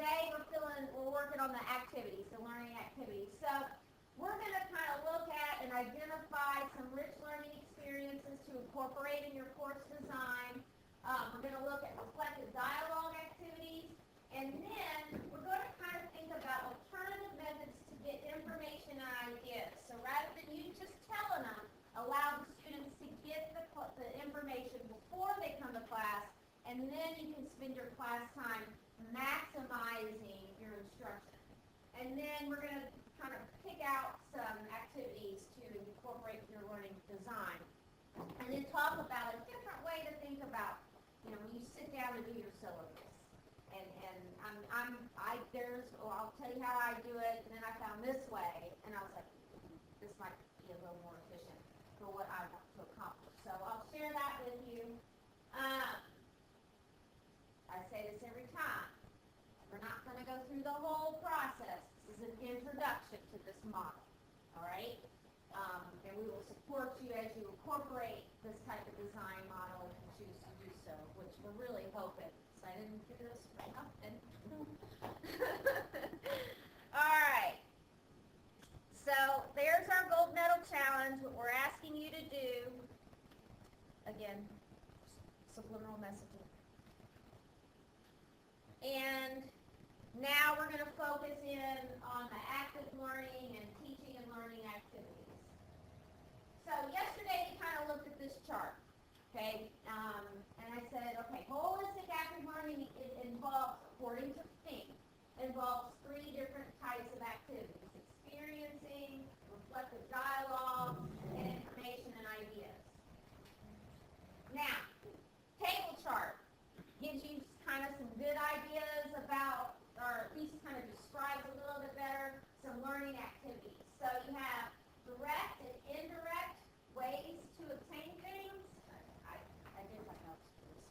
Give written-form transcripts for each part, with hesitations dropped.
today we're working on the activities, the learning activities. So we're going to kind of look at and identify some rich learning experiences to incorporate in your course design. We're going to look at reflective dialogue activities, and then we're going to kind of think about alternative methods to get information and ideas. So rather than you just telling them, allow the students to get the information before they come to class, and then you can spend your class time maximizing your instruction. And then we're going to kind of pick out some activities to incorporate your learning design. And then talk about a different way to think about, when you sit down to do your syllabus. And I'll tell you how I do it, and then I found this way, and I was like, this might be a little more efficient for what I want to accomplish. So I'll share that with you. I say this every time. We're not going to go through the whole process. This is an introduction to this model, all right? And we will support you as you incorporate this type of design model if you choose to do so, which we're really hoping. So I didn't do this for nothing. All right. So there's our gold medal challenge. What we're asking you to do, again, subliminal messaging. And now we're going to focus in on the active learning and teaching and learning activities. So yesterday we kind of looked at this chart, okay? And I said, okay, holistic active learning involves, according to Fink, involves 3 different types of activities: experiencing, reflective dialogue, and information and ideas. Now, table chart gives you kind of some good ideas about, or at least kind of describes a little bit better, some learning activities. So you have direct and indirect ways to obtain things. I did my notes for this.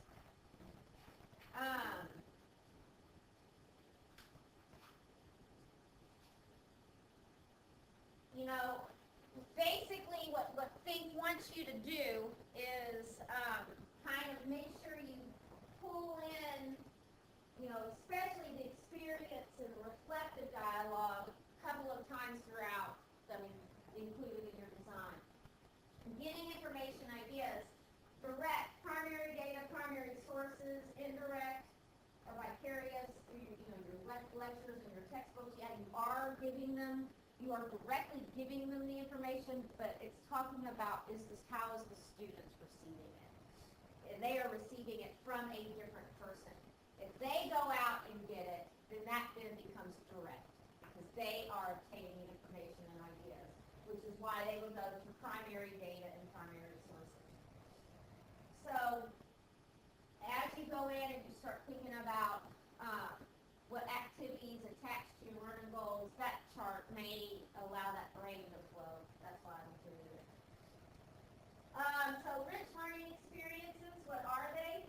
Basically what Think wants you to do is kind of make sure you pull in, especially the experience and the reflective dialogue a couple of times throughout, included in your design. Getting information, ideas, direct, primary data, primary sources, indirect, or vicarious, your lectures and your textbooks. Yeah, you are directly giving them the information, but it's talking about how is the students receiving it. And they are receiving it from a different person. If they go out and get it, then that then becomes direct, because they are obtaining information and ideas, which is why they would go to primary data and primary sources. So as you go in and you start thinking about what activities attached to your learning goals, that chart may allow that brain to flow. That's why I included it. So rich learning experiences, what are they?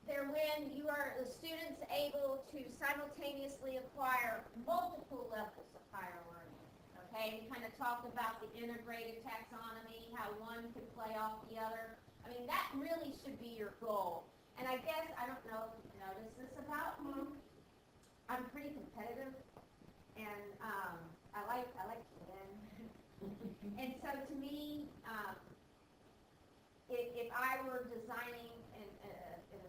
They're when the student's able to simultaneously acquire multiple levels of higher learning. Okay, we kind of talked about the integrated taxonomy, how one could play off the other. I mean, that really should be your goal. And I guess, I don't know if you noticed this about me, I'm pretty competitive, and I like to win. And so to me, if I were designing an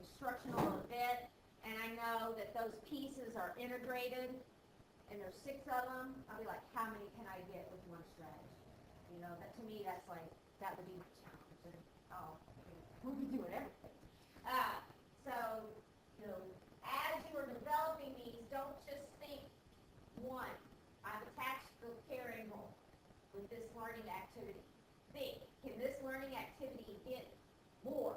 instructional event, and I know that those pieces are integrated, and there's 6 of them, I'll be like, how many can I get with one strategy? That to me, that would be my challenge. And, we'll be doing everything. As you are developing these, don't just think, one, I've attached the variable with this learning activity. Think, can this learning activity get more?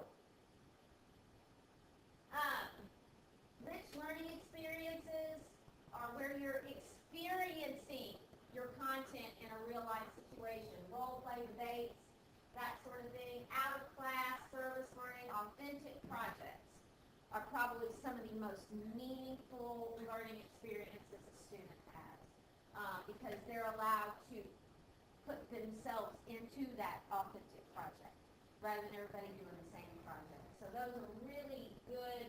Rich learning experiences are where you're experiencing your content in a real-life situation. Role-play debates, that sort of thing. Out-of-class, service learning, authentic projects are probably some of the most meaningful learning experiences a student has, because they're allowed to put themselves into that authentic project rather than everybody doing the same project. So those are really good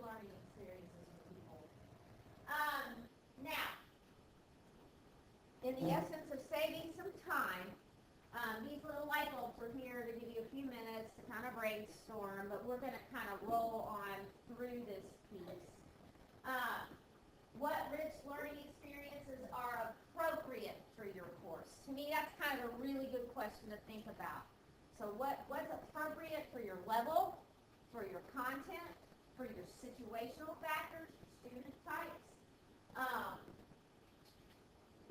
learning experiences Now, in the essence of saving some time, these little light bulbs are here to give you a few minutes to kind of brainstorm, but we're going to kind of roll on through this piece. What rich learning experiences are appropriate for your course? To me, that's kind of a really good question to think about. So what's appropriate for your level, for your content, for your situational factors, student types?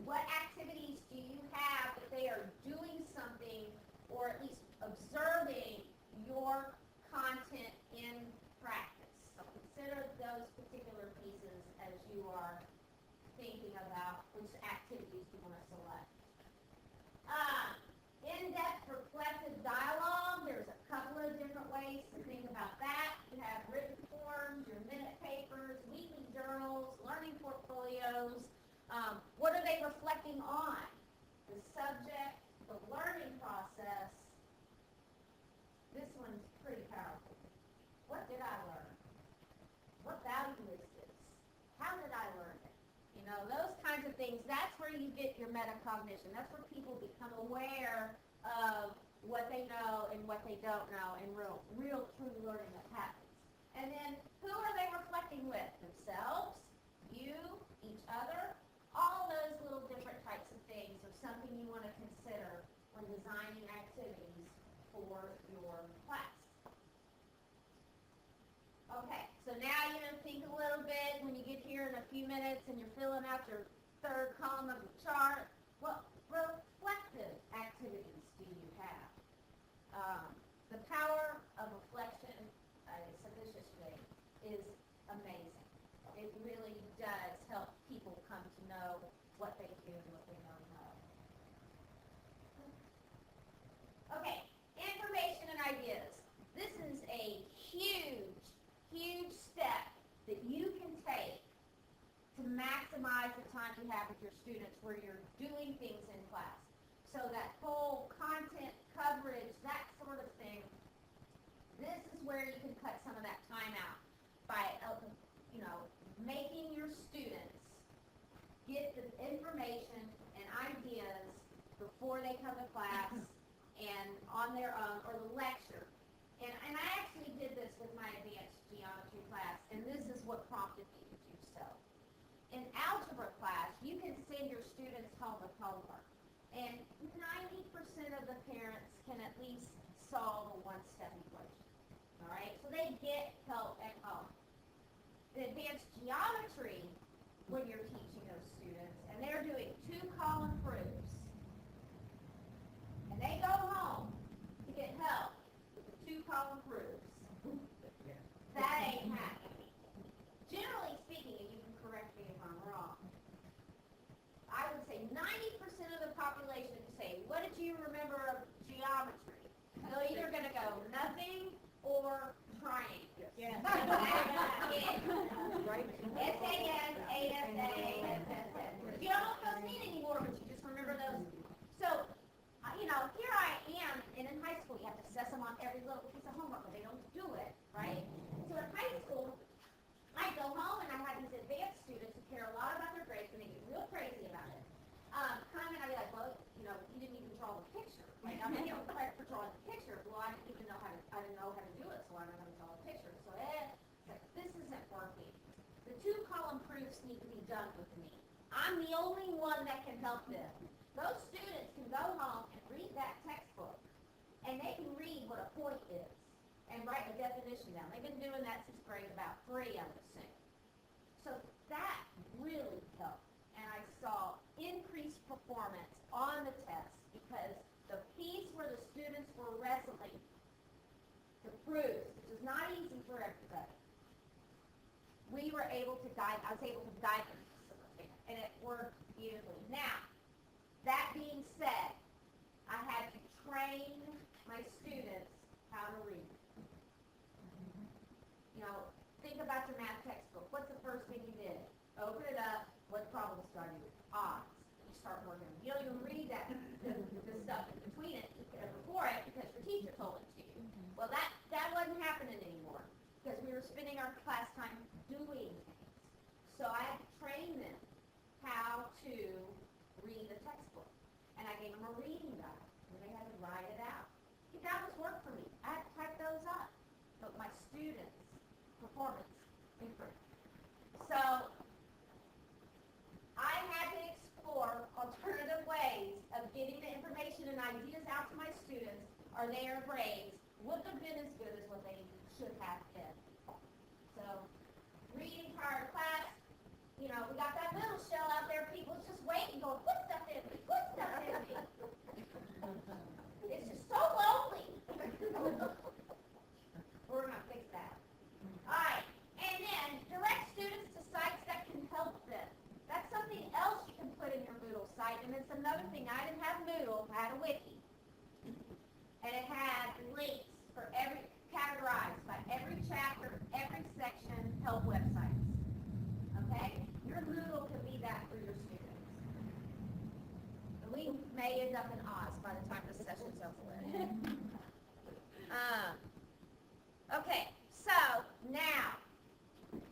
What activities do you have that they are doing something or at least observing your content in practice? So consider those particular pieces as you are thinking about which activities you want to select. In-depth reflective dialogue, there's a couple of different ways to think about that. You have written forms, your minute papers, weekly journals, learning portfolios. What are they reflecting on? The subject, the learning process. This one's pretty powerful. What did I learn? What value is this? How did I learn it? You know, those kinds of things. That's where you get your metacognition. That's where people become aware of what they know and what they don't know, and real true learning that happens. And then who are they reflecting with? Themselves, you, each other. All those little different types of things are something you want to consider when designing activities for your class. Okay, so now you're going to think a little bit when you get here in a few minutes and you're filling out your third column of the chart. What reflective activities do you have? The power of reflection, I said this yesterday, is amazing. It really does help people come to know what they do and what they don't know. Okay, information and ideas. This is a huge, huge step that you can take to maximize the time you have with your students where you're doing things in class. So that whole content coverage, that sort of thing, this is where you can cut some of that time out by, making your students get the information and ideas before they come to class and on their own, or the lecture. And I actually did this with my advanced geometry class, and this is what prompted me to do so. In algebra class, you can send your students home with homework, and 90% of the parents can at least solve a one-step equation. All right, so they get help at home. In advanced geometry, when you're teaching those students, and they're doing 2-column proofs, and they go home to get help with the 2-column proofs, that ain't happening. Generally speaking, and you can correct me if I'm wrong, I would say 90% of the population say, what did you remember of geometry? They're either going to go nothing or triangle. Yes. Right. SAS, ASA, SSS. You don't know what those mean anymore, but you just remember those. So, here I am, and in high school, you have to assess them on every little piece of homework, but they don't do it, right? So in high school, I go home, and I have these advanced students who care a lot about their grades, and they get real crazy about it. Come and I'd be like, well, you didn't even draw the picture. Like, I'm going to get credit for drawing the picture. Well, I didn't know how to do it, so I'm not going to draw a picture. So, this isn't working. The 2-column proofs need to be done with me. I'm the only one that can help them. Those students can go home and read that textbook, and they can read what a point is and write a definition down. They've been doing that since grade about 3, I would assume. So that really helped. And I saw increased performance on the test because the piece where the students were wrestling the proofs, which is not easy for everybody, I was able to guide them, and it worked beautifully. Now, that being said, I had to train my students how to read. Think about your math textbook. What's the first thing you did? Open it up. What problems start you with? Odds. You start working. You don't even read that the stuff in between it before it because your teacher told it to you. Well, that wasn't happening anymore because we were spending our class time doing things. So I had to train to read the textbook. And I gave them a reading guide where they had to write it out. That was work for me. I had to type those up. But my students' performance improved. So I had to explore alternative ways of getting the information and ideas out to my students, or their grades wouldn't have been as good as what they should have been. So reading prior to class, we got that little shell out there. People's just waiting, going, put stuff in me, put stuff in me. It's just so lonely. We're going to fix that. All right. And then direct students to sites that can help them. That's something else you can put in your Moodle site. And it's another thing. I didn't have Moodle. I had a wiki. And it had links for categorized by every chapter, every section, help websites. Okay? Your Moodle can be that for your students. And we may end up in Oz by the time this session's over with. Okay, so now,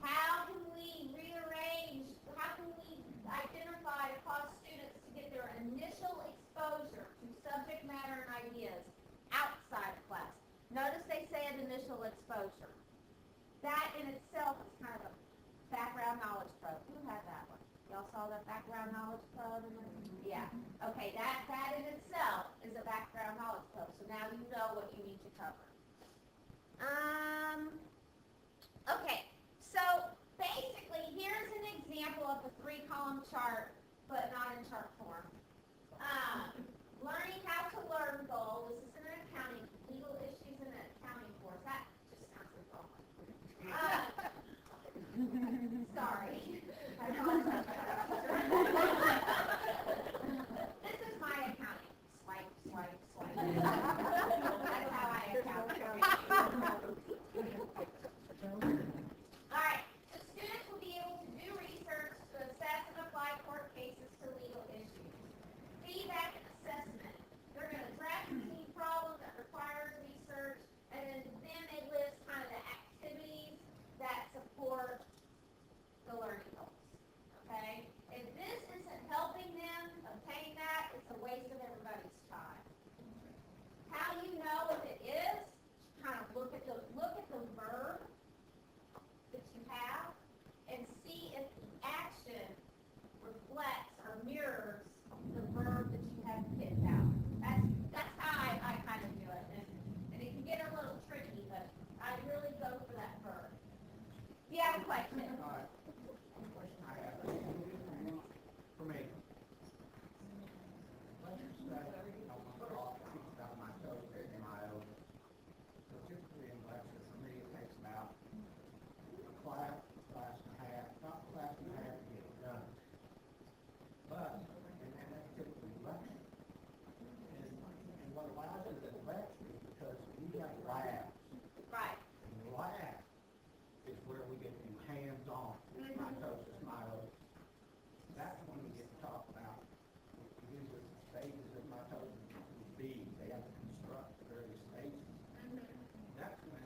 how can we rearrange, how can we identify or cause students to get their initial exposure to subject matter and ideas outside of class? Notice they say an initial exposure. That in itself is kind of a background knowledge probe. Who had that one? Y'all saw that background knowledge probe? Yeah. Okay, that in itself is a background knowledge probe. So now you know what you need to cover. Okay, so basically here's an example of a 3-column chart, but not in chart form. Learning how to learn goal. This is an accounting, legal issues in an accounting course. That just sounds like wrong. Sorry. I apologize. This is my accounting. Swipe, swipe, swipe. That's how I account. All right. So students will be able to do research to assess and apply court cases to legal issues. Feedback and assessment. They're going to draft a team problem that requires research, and then they list kind of the activities that support the learning goals. Okay? If this isn't helping them obtain that, it's a waste of everybody's time. How you know if it is, kind of look at the verb that you have and see if the action reflects or mirrors the verb that you have picked out. That's how I kind of do it. And it can get a little tricky, but I really go for that verb. Do you have a question? All right. Question I have for me. Let's just say I want to talk about my toes and my own. So typically in lectures, for me, it takes about a class and a half, not class and a half to get it done. But, and that's typically lecture. And what allows us to lecture is because we have labs. Right. And the lab is where we get to do hands-on mitosis, meiosis. That's when we get to talk about usually the stages of mitosis and bees. They have to construct the various stages. That's when,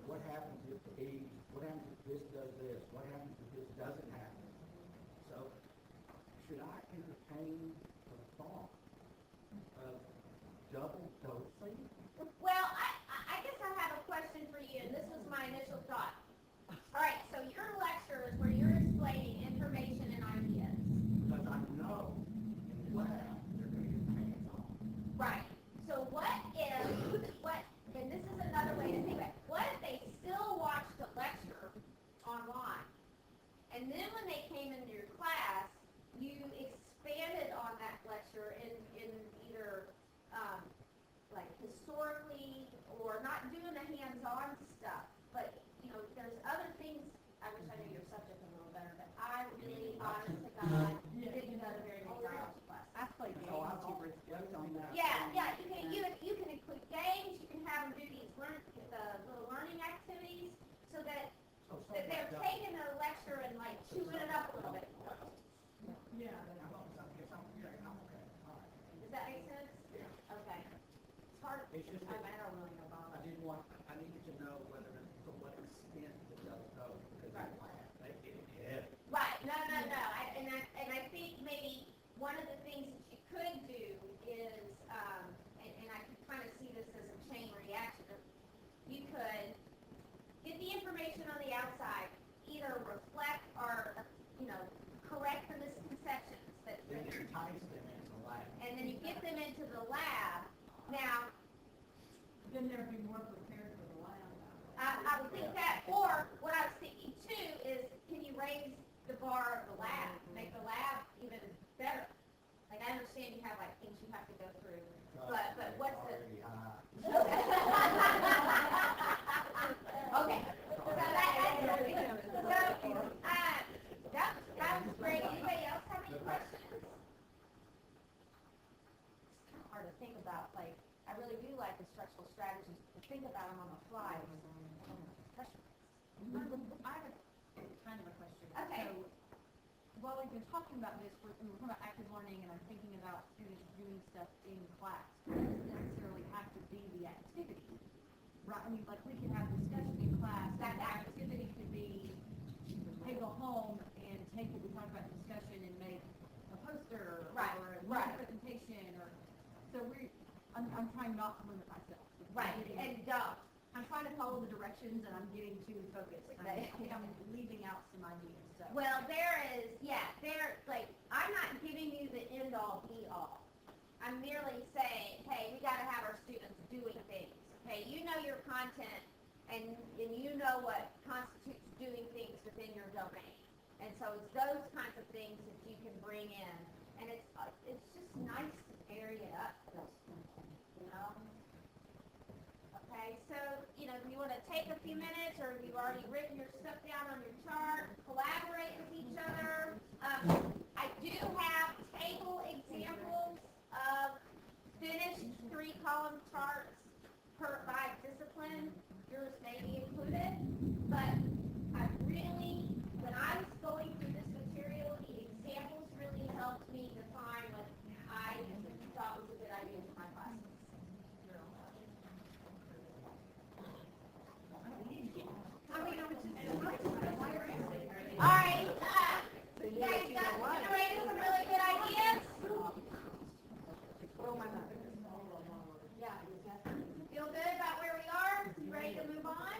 what happens if the bees, what happens if this does this, what happens if this doesn't happen. So, should I entertain the thought of double dosing? Well, I guess I have a question for you, and this was my initial thought. All right, so your lecture is where you're explaining information and ideas. Because I know in the lab they're going to get hands-on. Right. So and this is another way to think about it. What if they still watched the lecture online, and then when they came into your class, you expanded on that lecture in either like historically, or not doing the hands-on stuff, but there's other things. I wish I knew your subject a little better, but I really, honest to God, didn't go to very many biology classes. I played games on that. Yeah, you can include games. You can have them do these little learning activities, so that they're taking the lecture and like chewing it up a little bit. Yeah. Okay. All right. Does that make sense? Yeah. Okay. It's hard. It's just I don't really know about I it. needed to know whether to what extent it does go, because Right. they get it heavy. Right. No. And I think maybe Now, Then there'd be more prepared for the lab. I would think that, or what I was thinking too is, can you raise the bar of the lab, make the lab even better? Like, I understand you have like things you have to go through, but what's the? Already high. Okay, so that was great. Anybody else have any questions? It's kind of hard to think about, like, I really do like instructional strategies, to think about them on the fly. Pressure. I have kind of a question. Okay. So, while we've been talking about this, we're talking about active learning, and I'm thinking about students doing stuff in class. It doesn't necessarily have to be the activity, right? I mean, like, we can have discussion in class. That activity could be, hey, go home and take what we talked about in discussion and make a poster Right, or a right. presentation, or so I'm trying not to limit myself. Right, and don't. I'm trying to follow the directions, and I'm getting too focused. Okay. I'm leaving out some ideas. So. Well, like, I'm not giving you the end-all, be-all. I'm merely saying, hey, we got to have our students doing things. Okay, you know your content, and you know what constitutes doing things within your domain. And so it's those kinds of things that you can bring in, and it's just nice to vary it up, you know. Okay, so, you know, if you want to take a few minutes, or if you've already written your stuff down on your chart, collaborate with each other. I do have table examples of finished 3-column charts by discipline. Yours may be included, but when I was going through this material, the examples really helped me define what I thought was a good idea for my classes. All right, you guys generated some really good ideas? Yeah. Feel good about where we are? You ready to move on?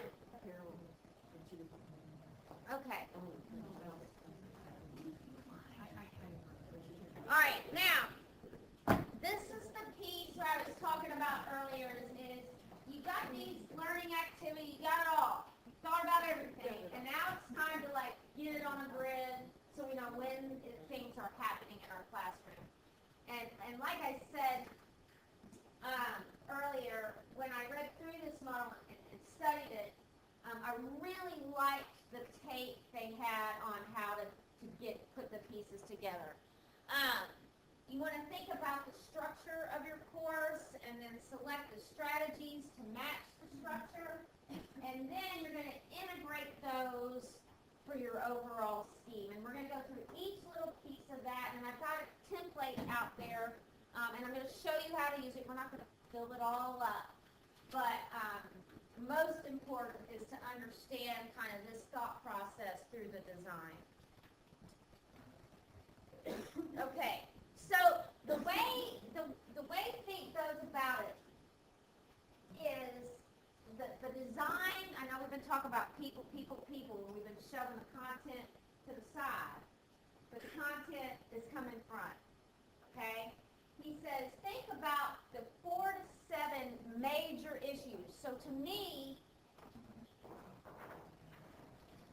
Okay. All right, now, this is the piece I was talking about earlier is you got these learning activities, you got it all. You thought about everything, and now it's time to, like, get it on a grid so we know when things are happening in our classroom. And like I said earlier, when I read through this model and studied it, I really liked the take they had on how to put the pieces together. You want to think about the structure of your course and then select the strategies to match the structure. And then you're going to integrate those for your overall scheme. And we're going to go through each little piece of that. And I've got a template out there. And I'm going to show you how to use it. We're not going to fill it all up. But most important is to understand kind of this thought process through the design. Okay, so the way Think goes about it is the design. I know we've been talking about people, and we've been shoving the content to the side, but the content is coming front. Okay, he says think about the 4 to 7 major issues. So to me,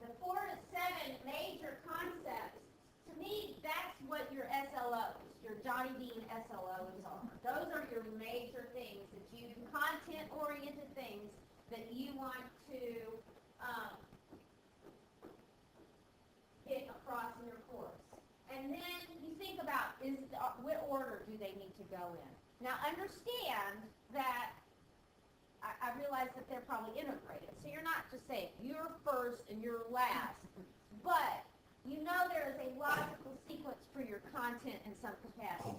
the 4 to 7 major concepts, to me, that's what your SLOs, your Johnny Dean SLOs are. Those are your major things that you, content-oriented things that you want to get across in your course. And then you think about, what order do they need to go in? Now understand that I realize that they're probably integrated. So you're not just saying you're first and you're last, but you know there is a logical sequence for your content in some capacity.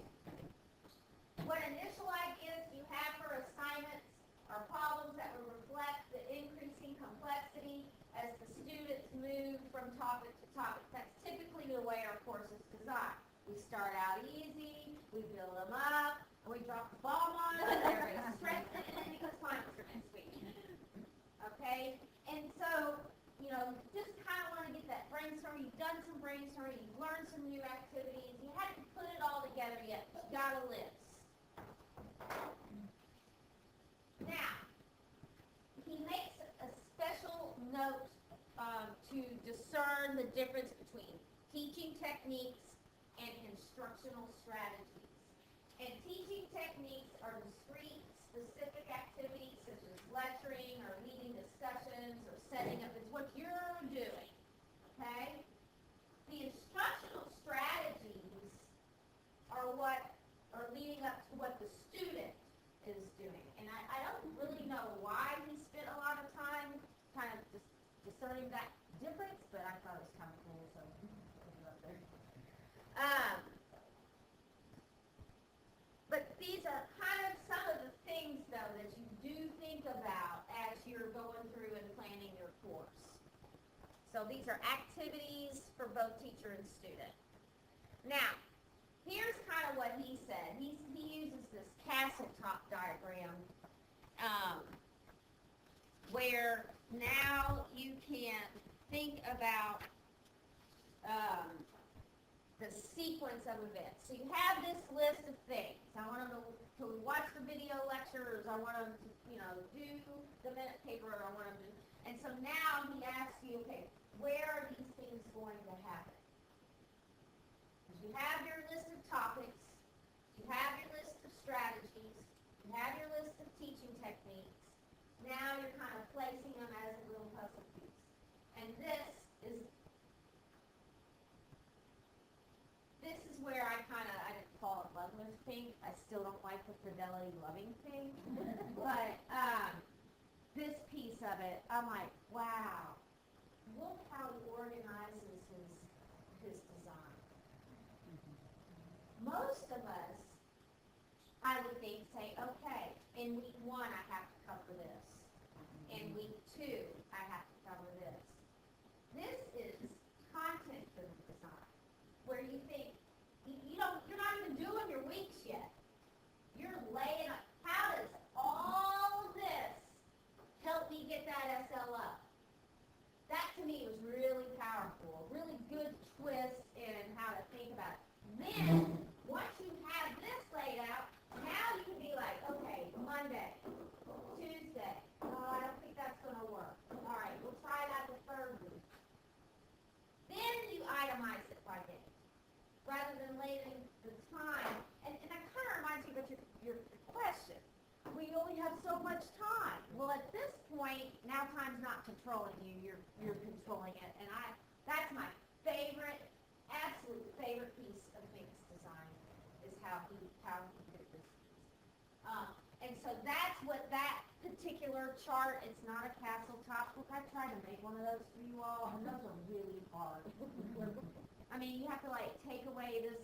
What initial ideas you have for assignments are problems that will reflect the increasing complexity as the students move from topic to topic. That's typically the way our course is designed. We start out easy, we build them up, and we drop the bomb on them, and they're going to stress it because finals are next week. Okay? And so, you know, just kind of want to get that brainstorming. You've done some brainstorming, you've learned some new activities. You haven't put it all together yet, but you got a list. techniques and instructional strategies. And teaching techniques are discrete, specific activities such as lecturing or leading discussions or setting up. It's what you're doing, okay? The instructional strategies are what are leading up to what the student is doing. And I don't really know why he spent a lot of time kind of just discerning that difference, but I thought it was kind of cool, so I put it up there. But these are kind of some of the things, though, that you do think about as you're going through and planning your course. So these are activities for both teacher and student. Now, here's kind of what he said. He uses this castle top diagram where now you can think about the sequence of events. So you have this list of things. I want them to watch the video lectures. I want them to, do the minute paper. I want them to. And so now he asks you, okay, where are these things going to happen? You have your list of topics. You have your list of strategies. You have your list of teaching techniques. Now you're kind of placing them as a little puzzle piece. And this is where I didn't call it Ludler's pink. I still don't like the fidelity loving pink. But this piece of it, I'm like, wow, look how he organizes his design. Most of us, I would think, say, okay, in week 1 I have to cover this. In week 2 I have to cover this. This is content-driven design, where you think, you're not even doing your weeks yet. You're laying up. How does all this help me get that SL up? That to me was really powerful, really good twist in how to think about it. Then, once you have this laid out, now you can be like, okay, Monday, Tuesday, I don't think that's going to work. All right, we'll try that the 3rd week. Then you itemize it by day, rather than laying the time. And that kind of reminds me of your question. We only have so much time. Well, at this point, now time's not controlling you. You're controlling it. And that's my favorite, absolute favorite piece of Mick's design is how he did this. And so that's what that particular chart. It's not a castle top. Look, I tried to make one of those for you all, and those are really hard. I mean, you have to take away this,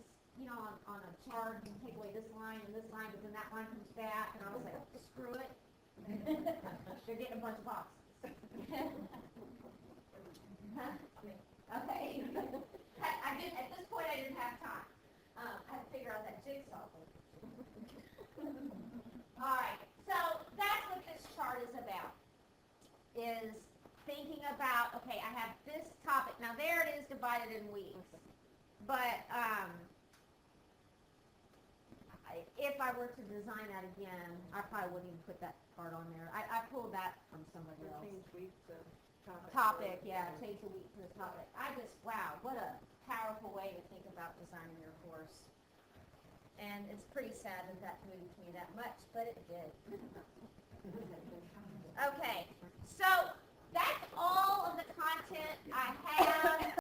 on a chart, and take away this line and this line, but then that line comes back, and I was like, screw it. They're getting a bunch of boxes. Okay. At this point, I didn't have time. I had to figure out that jigsaw thing. All right. So that's what this chart is about. Is thinking about, okay, I have this topic. Now there it is divided in weeks. But if I were to design that again, I probably wouldn't even put that part on there. I pulled that from somebody else. Change week to Topic, yeah, change the week to the topic. Wow, what a powerful way to think about designing your course. And it's pretty sad that moved me that much, but it did. Okay,